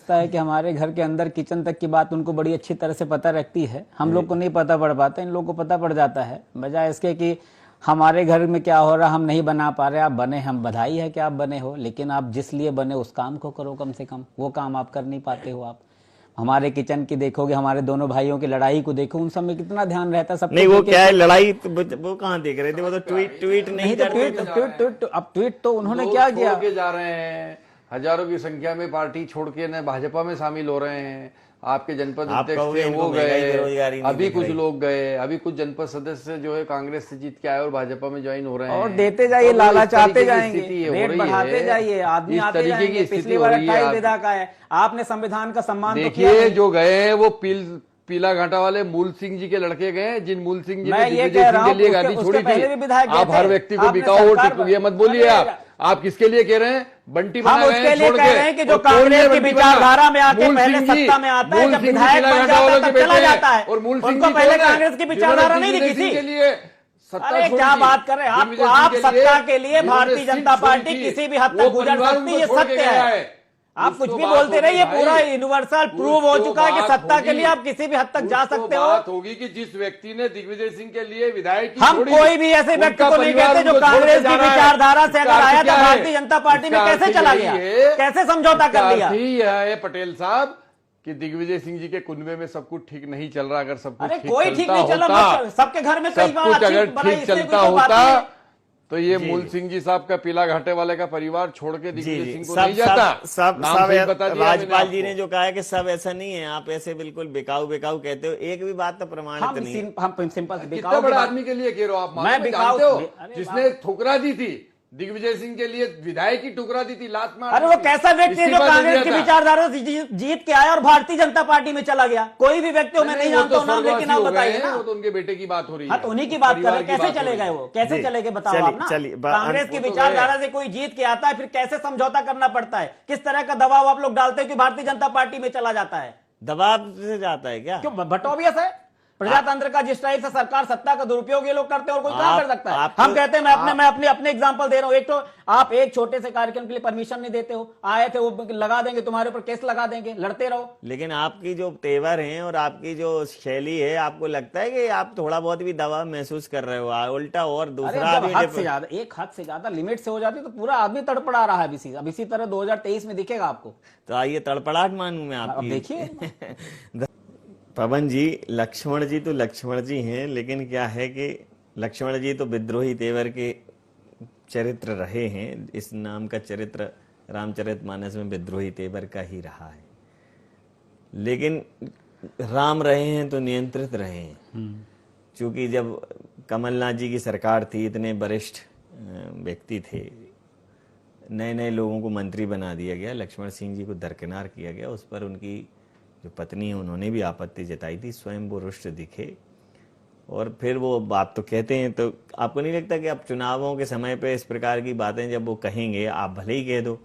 समझता है कि हमारे घर के अंदर किचन तक की बात उनको बड़ी अच्छी तरह से पता रहती है, हम लोग को नहीं पता पड़ पाता, इन लोगों को पता पड़ जाता है। बजाय इसके कि हमारे घर में क्या हो रहा हम नहीं बना पा रहे, आप बने, हम बधाई है कि आप बने हो, लेकिन आप जिस लिए बने उस काम को करो कम से कम, वो काम आप कर नहीं पाते हो। आप हमारे किचन की देखोगे, हमारे दोनों भाइयों की लड़ाई को देखो, उन सब में कितना ध्यान रहता है। सब नहीं वो क्या है लड़ाई, वो कहाँ देख रहे थे, वो तो ट्वीट नहीं ट्वीट अब ट्वीट तो उन्होंने क्या किया, छोड़ के जा रहे हैं, हजारों की संख्या में पार्टी छोड़ के न भाजपा में शामिल हो रहे हैं। आपके जनपद अध्यक्ष थे वो गए, अभी कुछ लोग गए, अभी कुछ जनपद सदस्य जो है कांग्रेस से जीत के आए और भाजपा में ज्वाइन हो रहे हैं। और देते जाइए, लालच आते जाएंगे, रेट बढ़ाते जाइए, आदमी आते जाएंगे। पिछली बार 28 विधा का है, आपने संविधान का सम्मान तो किया। देखिए जो गए हैं वो पीला घाटा वाले मूल सिंह जी के लड़के गए, जिन मूल सिंह जी ने दिग्विजय सिंह के लिए गाड़ी छोड़ी थी। आप हर व्यक्ति को बिकाऊ, ये मत बोलिए। आप किसके लिए कह रहे हैं? बंटी बना गए हैं, छोड़ के कि जो कांग्रेस की विचारधारा में आके पहले सत्ता में आता है, जब विधायक बन जाता है तब चला जाता है, और मूल सिंह उनको पहले कांग्रेस की विचारधारा नहीं दिखी थी। अरे क्या बात कर रहे हैं आप सत्ता के लिए भारतीय जनता पार्टी किसी भी हद तक गुजर सकती है, ये सत्य है। आप कुछ भी बोलते रहे, ये पूरा यूनिवर्सल प्रूव हो चुका है कि सत्ता के लिए आप किसी भी हद तक जा सकते हो। बात होगी कि जिस व्यक्ति ने दिग्विजय सिंह के लिए विधायक हम कोई भी ऐसे व्यक्ति को नहीं कहते जो कांग्रेस की विचारधारा से अगर आया था भारतीय जनता पार्टी में कैसे चला गया, कैसे समझौता कर लिया। है पटेल साहब कि दिग्विजय सिंह जी के कुनबे में सब कुछ ठीक नहीं चल रहा। अगर सब कुछ कोई ठीक नहीं चल रहा, सबके घर में कई बार अगर ठीक चलता होता तो ये मूल सिंह जी साहब का पीला घाटे वाले का परिवार छोड़ के दिग्विजय सिंह को नहीं जाता। सब राज्यपाल जी ने जो कहा है कि सब ऐसा नहीं है, आप ऐसे बिल्कुल बेकाऊ कहते हो, एक भी बात तो प्रमाणित नहीं है। हम सिंपल कितना बड़ा आदमी के लिए कह रहे हो आप? मैं जानते हो जिसने ठुकरा दी थी दिग्विजय सिंह के लिए, विधायक की ठुकरा दी थी, लात मार। अरे वो कैसा व्यक्ति है जो कांग्रेस की विचारधारा से जीत के आया और भारतीय जनता पार्टी में चला गया? कोई भी व्यक्ति मैं नहीं जानता हूं नाम, लेकिन आप बताइए ना। वो तो उनके बेटे की बात हो रही है। हाँ तो उन्हीं की बात कर रहे हैं, कैसे चले गए वो, कैसे चले गए बताओ आप ना। कांग्रेस की विचारधारा से कोई जीत के आता है, फिर कैसे समझौता करना पड़ता है, किस तरह का दबाव आप लोग डालते हैं कि भारतीय जनता पार्टी में चला जाता है? दबाव से जाता है क्या? क्यों? बट ऑब्वियस है, प्रजातंत्र का जिस टाइप से सरकार सत्ता का दुरुपयोग ये लोग करते हैं और कोई क्या कर सकता है? हम कहते हैं, मैं अपने एग्जांपल दे रहा हूं। एक तो आप एक छोटे से कार्यक्रम के लिए परमिशन नहीं देते हो, आए थे वो लगा देंगे, तुम्हारे ऊपर केस लगा देंगे, लड़ते रहो। लेकिन आपकी जो तेवर हैं और आपकी जो शैली है, आपको लगता है कि आप थोड़ा बहुत भी दबाव महसूस कर रहे हो? उल्टा और दूसरा हद से ज्यादा, एक हद से ज्यादा लिमिट से हो जाती तो पूरा आदमी तड़पड़ा रहा है। अब इसी तरह 2023 में दिखेगा आपको। तो आइए तड़पड़ाहट मानूं मैं आपकी। देखिए पवन जी, लक्ष्मण जी तो लक्ष्मण जी हैं, लेकिन क्या है कि लक्ष्मण जी तो विद्रोही तेवर के चरित्र रहे हैं। इस नाम का चरित्र रामचरितमानस में विद्रोही तेवर का ही रहा है। लेकिन राम रहे हैं तो नियंत्रित रहे हैं, क्योंकि जब कमलनाथ जी की सरकार थी, इतने वरिष्ठ व्यक्ति थे, नए नए लोगों को मंत्री बना दिया गया, लक्ष्मण सिंह जी को दरकिनार किया गया। उस पर उनकी जो पत्नी है उन्होंने भी आपत्ति जताई थी, स्वयं वो रुष्ट दिखे और फिर वो बात तो कहते हैं। तो आपको नहीं लगता कि अब चुनावों के समय पे इस प्रकार की बातें जब वो कहेंगे, आप भले ही कह दो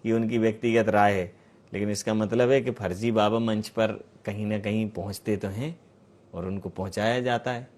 कि उनकी व्यक्तिगत राय है, लेकिन इसका मतलब है कि फर्जी बाबा मंच पर कहीं ना कहीं पहुंचते तो हैं और उनको पहुंचाया जाता है।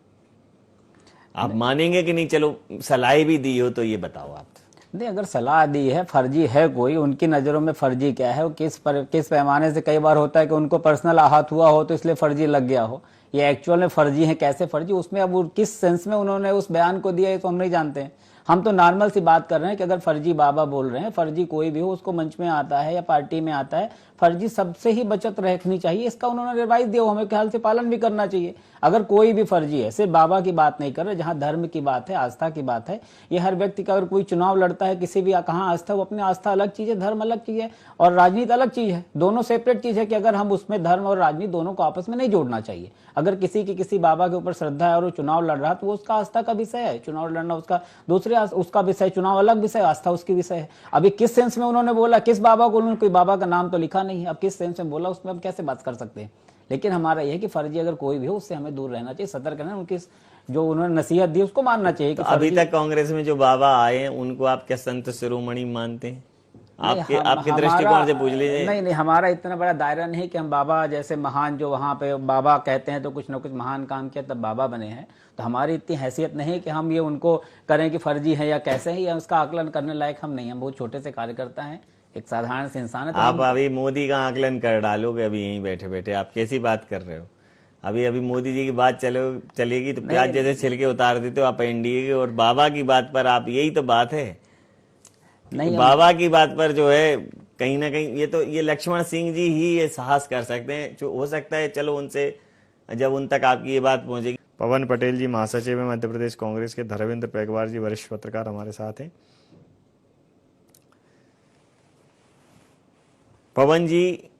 आप मानेंगे कि नहीं? चलो सलाह भी दी हो तो ये बताओ आप। नहीं, अगर सलाह दी है, फर्जी है कोई, उनकी नजरों में फर्जी क्या है, वो किस पैमाने से, कई बार होता है कि उनको पर्सनल आहत हुआ हो तो इसलिए फर्जी लग गया हो, ये एक्चुअल में फर्जी है, कैसे फर्जी, उसमें अब किस सेंस में उन्होंने उस बयान को दिया है तो हम नहीं जानते हैं। हम तो नॉर्मल सी बात कर रहे हैं कि अगर फर्जी बाबा बोल रहे हैं, फर्जी कोई भी हो, उसको मंच में आता है या पार्टी में आता है, फर्जी सबसे ही बचत रखनी चाहिए। इसका उन्होंने रिवाइज दिया, हमें ख्याल से पालन भी करना चाहिए। अगर कोई भी फर्जी है, सिर्फ बाबा की बात नहीं कर रहे, जहां धर्म की बात है, आस्था की बात है, ये हर व्यक्ति का, अगर कोई चुनाव लड़ता है किसी भी, कहाँ आस्था, वो अपनी आस्था अलग चीज है, धर्म अलग चीज है और राजनीति अलग चीज है, दोनों सेपरेट चीज है कि अगर हम उसमें धर्म और राजनीति दोनों को आपस में नहीं जोड़ना चाहिए। अगर किसी की किसी बाबा के ऊपर श्रद्धा है और वो चुनाव लड़ रहा है तो वो उसका आस्था का विषय है, चुनाव लड़ना उसका दूसरे उसका विषय, चुनाव अलग विषय, आस्था उसकी विषय है। अभी किस सेंस में उन्होंने बोला, किस बाबा को, उन्होंने कोई बाबा का नाम तो लिखा नहीं है, अब किस सेंस में बोला उसमें हम कैसे बात कर सकते हैं। लेकिन हमारा यह है कि फर्जी अगर कोई भी हो उससे हमें दूर रहना चाहिए, सतर्क रहना, उनकी जो उन्होंने नसीहत दी उसको मानना चाहिए। तो अभी तक कांग्रेस में जो बाबा आए हैं उनको आप क्या संत शिरोमणि मानते हैं? आपके दृष्टिकोण से पूछ लीजिए। नहीं, हमारा इतना बड़ा दायरा नहीं कि हम बाबा जैसे महान, जो वहां पे बाबा कहते हैं तो कुछ ना कुछ महान काम किया तब बाबा बने हैं, तो हमारी इतनी हैसियत नहीं कि हम ये उनको करें कि फर्जी है या कैसे है, या उसका आकलन करने लायक हम नहीं, हम बहुत छोटे से कार्यकर्ता हैं, एक साधारण से इंसान है। तो आप अभी मोदी का आकलन कर डालोगे अभी यहीं बैठे बैठे, आप कैसी बात कर रहे हो? अभी अभी मोदी जी की बात चलेगी तो प्याज जैसे छिलके उतार देते हो आप एनडीए के, और बाबा की बात पर आप, यही तो बात है नहीं, बाबा की बात पर जो है कहीं ना कहीं ये लक्ष्मण सिंह जी ही ये साहस कर सकते हैं, जो हो सकता है चलो उनसे जब उन तक आपकी ये बात पहुंचेगी। पवन पटेल जी महासचिव है मध्य प्रदेश कांग्रेस के, धर्मेंद्र पैगवार जी वरिष्ठ पत्रकार हमारे साथ हैं। पवन जी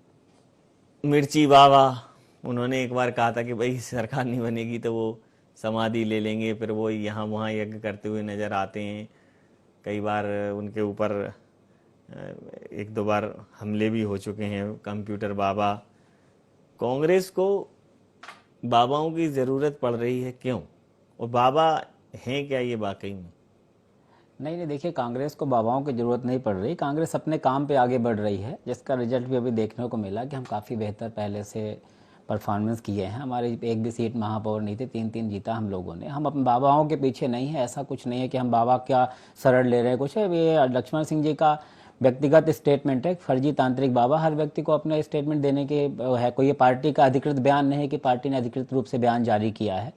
मिर्ची बाबा, उन्होंने एक बार कहा था कि भाई सरकार नहीं बनेगी तो वो समाधि ले लेंगे, फिर वो यहाँ वहाँ यज्ञ करते हुए नजर आते हैं। कई बार उनके ऊपर एक दो बार हमले भी हो चुके हैं। कंप्यूटर बाबा, कांग्रेस को बाबाओं की जरूरत पड़ रही है क्यों, और बाबा हैं क्या ये वाकई में? नहीं, देखिए, कांग्रेस को बाबाओं की जरूरत नहीं पड़ रही। कांग्रेस अपने काम पे आगे बढ़ रही है, जिसका रिजल्ट भी अभी देखने को मिला कि हम काफ़ी बेहतर पहले से परफॉर्मेंस किए हैं। हमारी एक भी सीट महापौर नहीं थी, 3-3 जीता हम लोगों ने। हम अपने बाबाओं के पीछे नहीं है, ऐसा कुछ नहीं है कि हम बाबा क्या शरण ले रहे हैं, कुछ है। ये लक्ष्मण सिंह जी का व्यक्तिगत स्टेटमेंट है, फर्जी तांत्रिक बाबा। हर व्यक्ति को अपना स्टेटमेंट देने के है, कोई ये पार्टी का अधिकृत बयान नहीं है कि पार्टी ने अधिकृत रूप से बयान जारी किया है।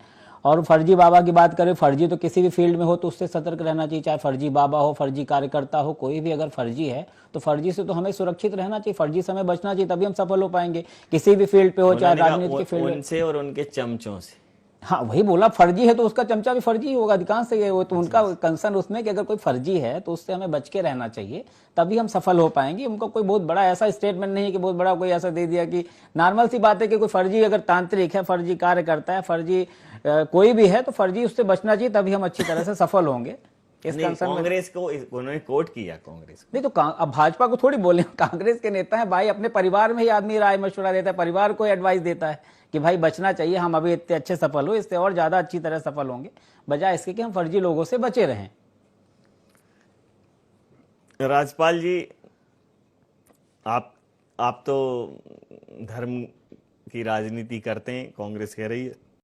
और फर्जी बाबा की बात करें, फर्जी तो किसी भी फील्ड में हो तो उससे सतर्क रहना चाहिए, चाहे फर्जी बाबा हो, फर्जी कार्यकर्ता हो, कोई भी अगर फर्जी है तो फर्जी से तो हमें सुरक्षित रहना चाहिए, फर्जी से हमें बचना चाहिए, तभी हम सफल हो पाएंगे किसी भी फील्ड पे हो, चाहे राजनीति के फील्ड उनसे और उनके चमचों से। हाँ, वही बोला, फर्जी है तो उसका चमचा भी फर्जी ही होगा अधिकांश से। वो तो उनका कंसर्न उसमें कि अगर कोई फर्जी है तो उससे हमें बच के रहना चाहिए, तभी हम सफल हो पाएंगे। उनका कोई बहुत बड़ा ऐसा स्टेटमेंट नहीं है कि बहुत बड़ा कोई ऐसा दे दिया कि नॉर्मल सी बात है कि कोई फर्जी अगर तांत्रिक है, फर्जी कार्य करता है, फर्जी कोई भी है तो फर्जी उससे बचना चाहिए, तभी हम अच्छी तरह से सफल होंगे। इस कांग्रेस को उन्होंने कोट किया, कांग्रेस नहीं तो अब भाजपा को थोड़ी बोले, कांग्रेस के नेता है भाई, अपने परिवार में ही आदमी राय मशवरा देता है, परिवार को एडवाइस देता है कि भाई बचना चाहिए, हम अभी इतने अच्छे सफल हो, इससे और ज्यादा अच्छी तरह सफल होंगे, बजाय इसके कि हम फर्जी लोगों से बचे रहें। राजपाल जी, आप तो धर्म की राजनीति करते हैं, कांग्रेस कह रही है